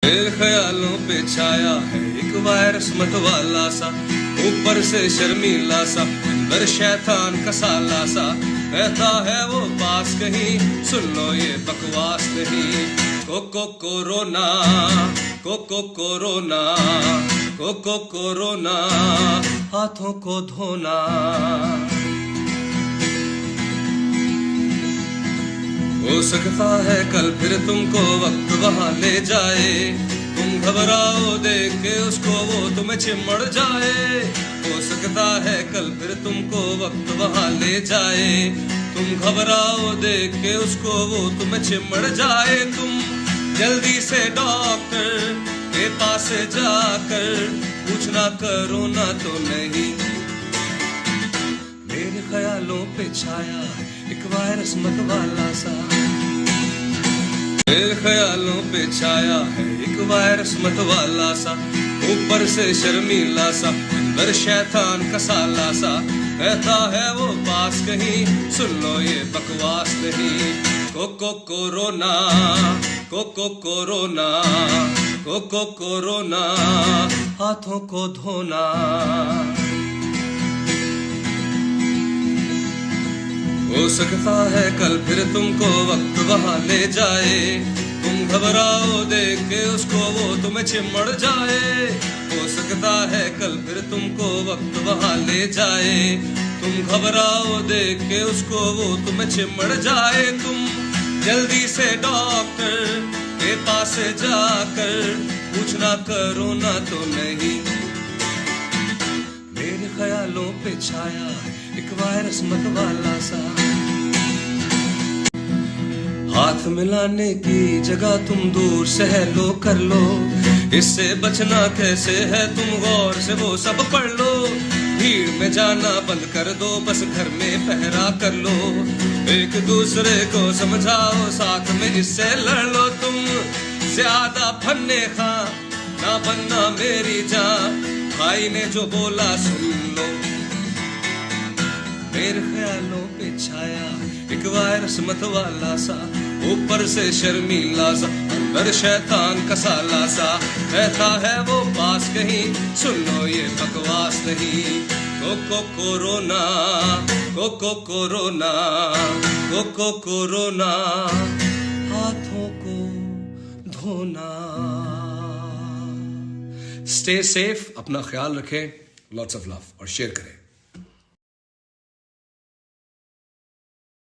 मेरे ख्यालों पे छाया है एक वायरस मत वाला सा, ऊपर से शर्मीला सा, अंदर शैतान का साला सा। रहता है वो पास कहीं, सुन लो ये बकवास नहीं। कोरोना, कोरोना, कोरोना, हाथों को धोना। हो सकता है कल फिर तुमको वक्त वहां ले जाए, तुम घबराओ देख के उसको वो तुम्हें चिमड़ जाए। हो सकता है कल फिर तुमको वक्त वहां ले जाए, तुम घबराओ देख के उसको वो तुम्हें चिमड़ जाए। तुम जल्दी से डॉक्टर के पास जाकर पूछना कोरोना तो नहीं। मेरे ख्यालों पे छाया एक वायरस मत वाला सा, मेरे ख्यालों पे छाया है एक वायरस मत वाला सा, ऊपर से शर्मीला सा, अंदर शैतान का साला सा। रहता है वो पास कहीं, सुन लो ये बकवास नहीं। कोरोना, कोरोना, कोरोना, हाथों को धोना। हो सकता है कल फिर तुमको वक्त वहां ले जाए, तुम घबराओ देख के उसको वो तुम्हें चिमड़ जाए। हो सकता है कल फिर तुमको वक्त वहां ले जाए, तुम घबराओ देख के उसको वो तुम्हें चिमड़ जाए। तुम जल्दी से डॉक्टर के पास जाकर पूछना कोरोना तो नहीं। मेरे ख्यालों पे छाया एक वायरस मत वाला सा। हाथ मिलाने की जगह तुम दूर से हेलो कर लो, इससे बचना कैसे है तुम गौर से वो सब पढ़ लो। भीड़ में जाना बंद कर दो, बस घर में पहरा कर लो। एक दूसरे को समझाओ, साथ में इससे लड़ लो। तुम ज्यादा फन्ने खा ना बनना मेरी जान, भाई ने जो बोला सुन लो। मेरे ख्यालों पे छाया एक वायरस मत वाला सा, ऊपर से शर्मीला सा, अंदर शैतान का साला सा। रहता है वो पास कहीं, सुन लो ये बकवास नहीं। कोरोना, कोरोना, कोरोना, हाथों को धोना। स्टे सेफ, अपना ख्याल रखें, लॉट्स ऑफ लव और शेयर करें।